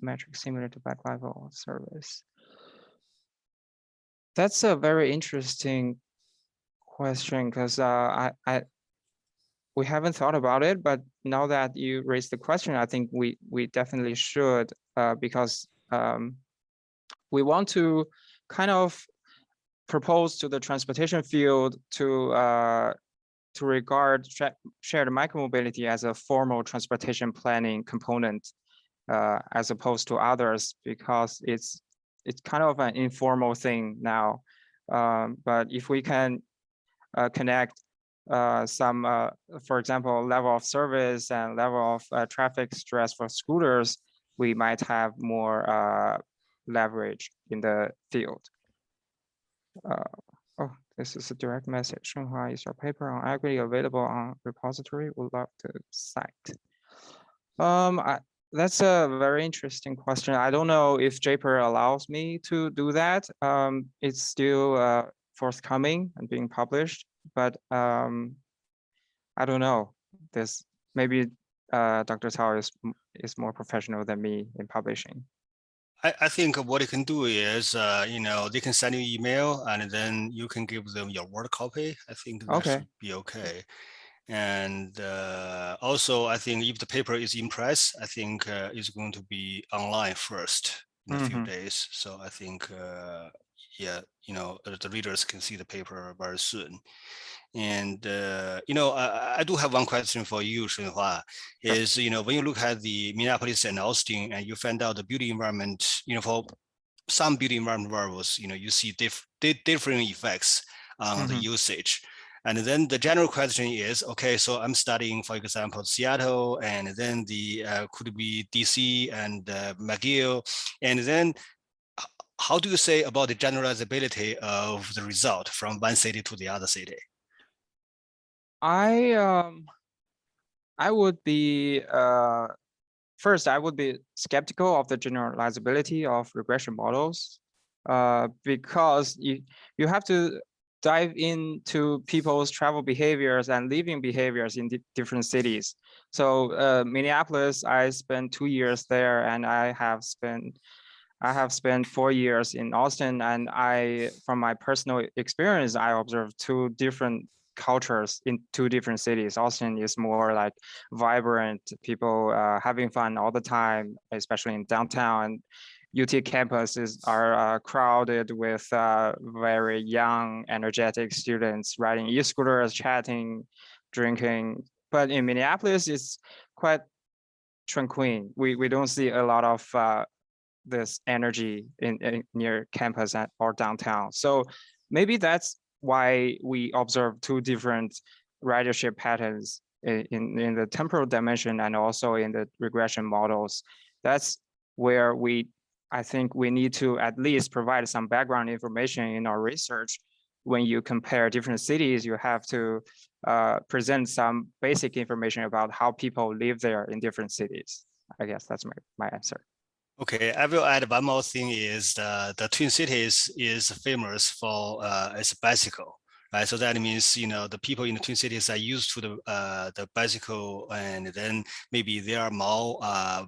metric similar to back level service? That's a very interesting question because we haven't thought about it, but now that you raised the question, I think we definitely should because we want to kind of propose to the transportation field to regard shared micromobility as a formal transportation planning component as opposed to others, because it's kind of an informal thing now. But if we can connect some, for example, level of service and level of traffic stress for scooters, we might have more leverage in the field. Oh, this is a direct message. Shanghai, is your paper on Aggregate available on repository? Would love to cite. That's a very interesting question. I don't know if JPER allows me to do that. It's still forthcoming and being published, but I don't know. This maybe Dr. Cao is more professional than me in publishing. I think what you can do is, they can send you email and then you can give them your Word copy. I think that should be okay. And also, I think if the paper is in press, I think it's going to be online first in a few days. So I think, yeah, the readers can see the paper very soon. And, I do have one question for you, Shenhua, is, when you look at the Minneapolis and Austin and you find out the building environment, for some building environment variables, you see different effects on the usage. And then the general question is, okay, so I'm studying, for example, Seattle, and then the could be DC and McGill, and then how do you say about the generalizability of the result from one city to the other city? I would be first, I would be skeptical of the generalizability of regression models because you have to dive into people's travel behaviors and living behaviors in different cities. So Minneapolis, I spent 2 years there, and I have spent 4 years in Austin, and from my personal experience, I observed 2 different cultures in 2 different cities. Austin is more like vibrant, people having fun all the time, especially in downtown. And UT campuses are crowded with very young, energetic students riding e-scooters, chatting, drinking. But in Minneapolis, it's quite tranquil. We don't see a lot of this energy in near campus or downtown. So maybe that's why we observe 2 different ridership patterns in the temporal dimension and also in the regression models. That's where I think we need to at least provide some background information in our research. When you compare different cities, you have to present some basic information about how people live there in different cities. I guess that's my answer. Okay, I will add one more thing is the Twin Cities is famous for its bicycle, right? So that means, the people in the Twin Cities are used to the bicycle, and then maybe they are more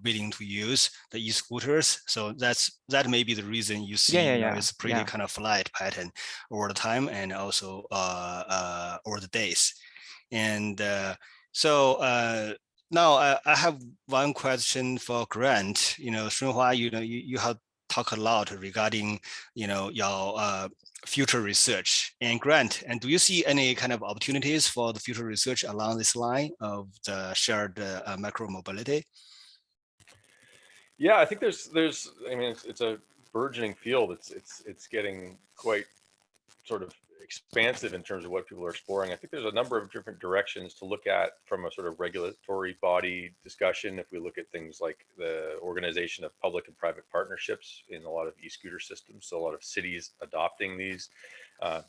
willing to use the e-scooters. So that may be the reason you see, it's pretty kind of flat pattern over the time, and also over the days. And now I have one question for Grant. Shunhua, you have talked a lot regarding, your future research. And Grant, and do you see any kind of opportunities for the future research along this line of the shared micromobility? Yeah, I think there's. I mean, it's a burgeoning field. It's getting quite sort of expansive in terms of what people are exploring. I think there's a number of different directions to look at from a sort of regulatory body discussion. If we look at things like the organization of public and private partnerships in a lot of e-scooter systems, so a lot of cities adopting these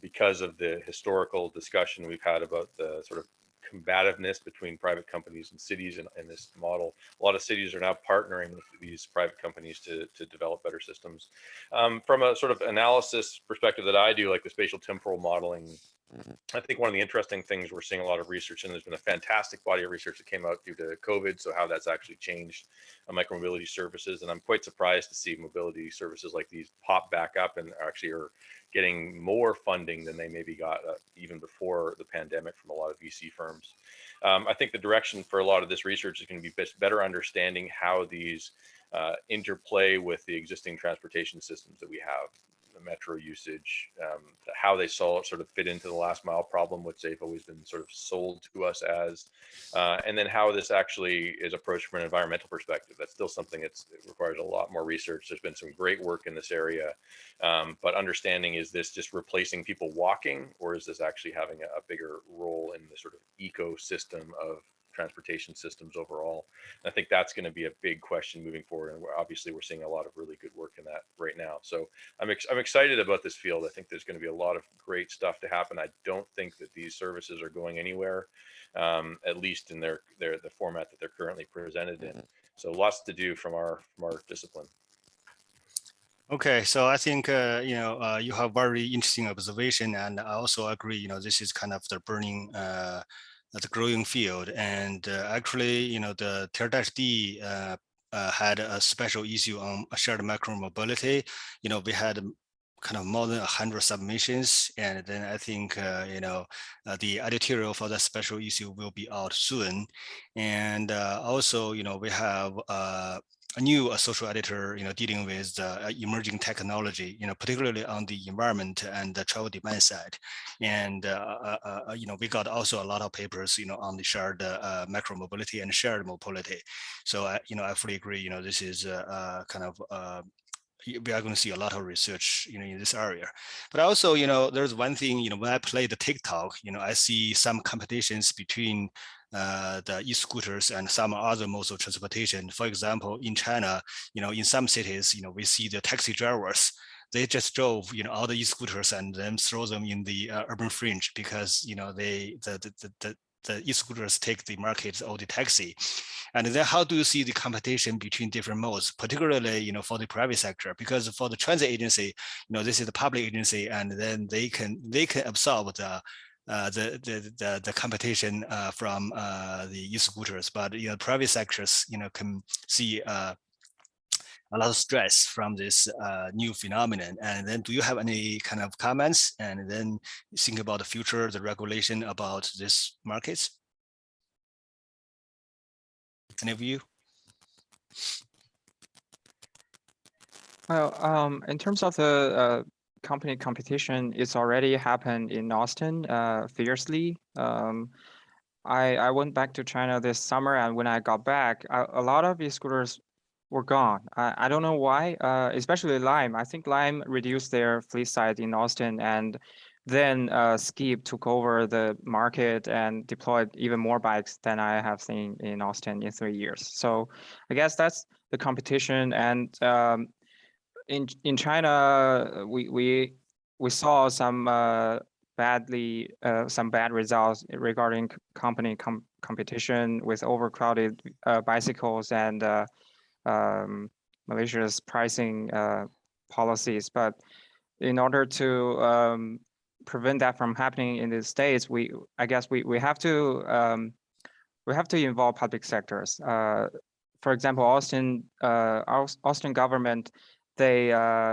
because of the historical discussion we've had about the sort of combativeness between private companies and cities in this model. A lot of cities are now partnering with these private companies to develop better systems. From a sort of analysis perspective that I do, like the spatial temporal modeling, I think one of the interesting things we're seeing a lot of research, and there's been a fantastic body of research that came out due to COVID, so how that's actually changed micromobility services. And I'm quite surprised to see mobility services like these pop back up and actually are getting more funding than they maybe got even before the pandemic from a lot of VC firms. I think the direction for a lot of this research is going to be better understanding how these interplay with the existing transportation systems that we have, the metro usage, how they sort of fit into the last mile problem, which they've always been sort of sold to us as, and then how this actually is approached from an environmental perspective. That's still something it requires a lot more research. There's been some great work in this area, but understanding, is this just replacing people walking, or is this actually having a bigger role in the sort of ecosystem of transportation systems overall? And I think that's going to be a big question moving forward, and obviously we're seeing a lot of really good work in that right now. So I'm excited about this field. I think there's going to be a lot of great stuff to happen. I don't think that these services are going anywhere, at least in the format that they're currently presented in. So lots to do from our discipline. Okay, so I think you have very interesting observation, and I also agree. This is kind of the burning, the growing field, and actually, the TRD had a special issue on shared micromobility. We had kind of more than 100 submissions, and then I think the editorial for the special issue will be out soon, and also we have a new social editor, dealing with emerging technology, particularly on the environment and the travel demand side. And, we got also a lot of papers, on the shared micromobility and shared mobility. So, I fully agree, this is kind of, we are going to see a lot of research, in this area. But also, there's one thing, when I play the TikTok, I see some competitions between the e-scooters and some other modes of transportation. For example, in China, in some cities, we see the taxi drivers, they just drove, all the e-scooters and then throw them in the urban fringe, because, the the e-scooters take the market or the taxi. And then how do you see the competition between different modes, particularly, for the private sector? Because for the transit agency, this is the public agency, and then they can absorb the competition from the e-scooters, but private sectors can see a lot of stress from this new phenomenon. And then do you have any kind of comments, and then think about the future, the regulation about this markets? Any of you? Well, in terms of the company competition, it's already happened in Austin fiercely. I went back to China this summer, and when I got back, a lot of e-scooters were gone. I don't know why, especially Lime. I think Lime reduced their fleet size in Austin, and then Skip took over the market and deployed even more bikes than I have seen in Austin in 3 years. So I guess that's the competition. And in China, we saw some bad results regarding company competition with overcrowded bicycles and malicious pricing policies. But in order to prevent that from happening in the States, I guess we have to involve public sectors. For example, Austin government, they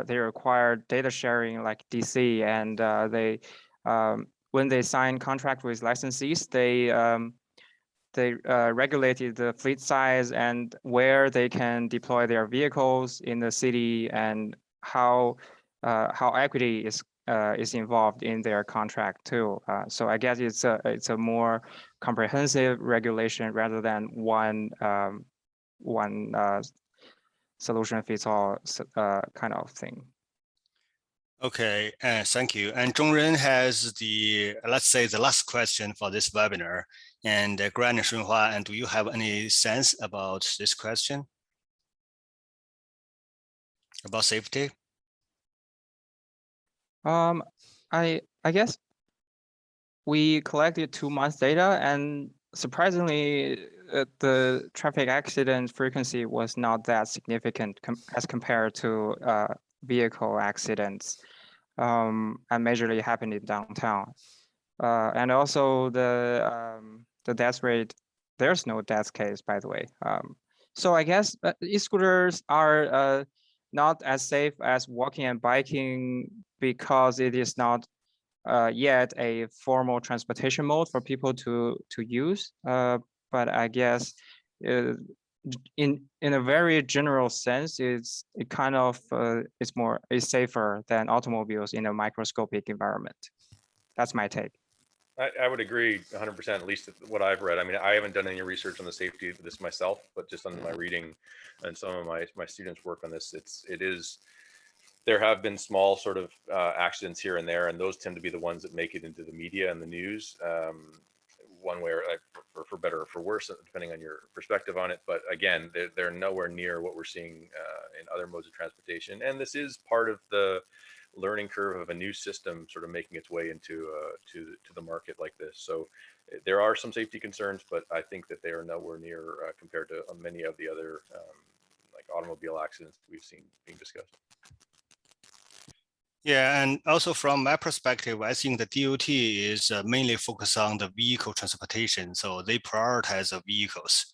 require data sharing like DC, and when they sign contract with licensees, they regulated the fleet size and where they can deploy their vehicles in the city, and how equity is involved in their contract too. So I guess it's a more comprehensive regulation rather than one solution fits all kind of thing. Okay, thank you. And Zhongren has let's say, the last question for this webinar. And Grant and Shunhua, and do you have any sense about this question? About safety? I guess we collected 2 months data, and surprisingly, the traffic accident frequency was not that significant as compared to vehicle accidents, and majorly happened in downtown. And also the death rate, there's no death case, by the way. So I guess e-scooters are not as safe as walking and biking because it is not yet a formal transportation mode for people to use. But I guess in a very general sense, it's safer than automobiles in a microscopic environment. That's my take. I would agree 100%, at least what I've read. I mean, I haven't done any research on the safety of this myself, but just on my reading and some of my students' work on this, there have been small sort of accidents here and there, and those tend to be the ones that make it into the media and the news, one way or for better or for worse, depending on your perspective on it. But again, they're nowhere near what we're seeing in other modes of transportation. And this is part of the learning curve of a new system sort of making its way into to the market like this. So there are some safety concerns, but I think that they are nowhere near compared to many of the other like automobile accidents we've seen being discussed. Yeah, and also from my perspective, I think the DOT is mainly focused on the vehicle transportation, so they prioritize the vehicles.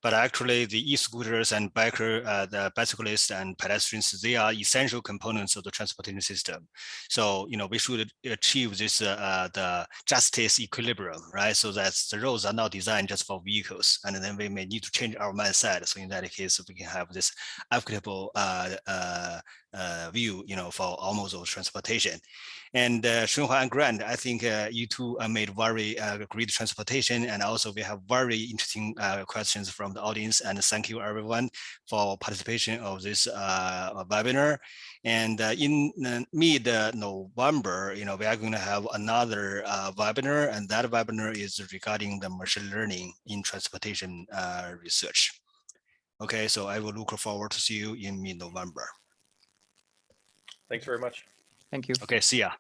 But actually, the e-scooters and the bicyclists and pedestrians, they are essential components of the transportation system. So, we should achieve this the justice equilibrium, right? So that the roads are not designed just for vehicles, and then we may need to change our mindset. So in that case, we can have this equitable view, for all modes of transportation. And Shunhua and Grant, I think you two made very great transportation, and also we have very interesting questions from the audience. And thank you everyone for participation of this webinar. And in mid-November, we are going to have another webinar, and that webinar is regarding the machine learning in transportation research. Okay, so I will look forward to see you in mid-November. Thanks very much. Thank you. Okay, see ya.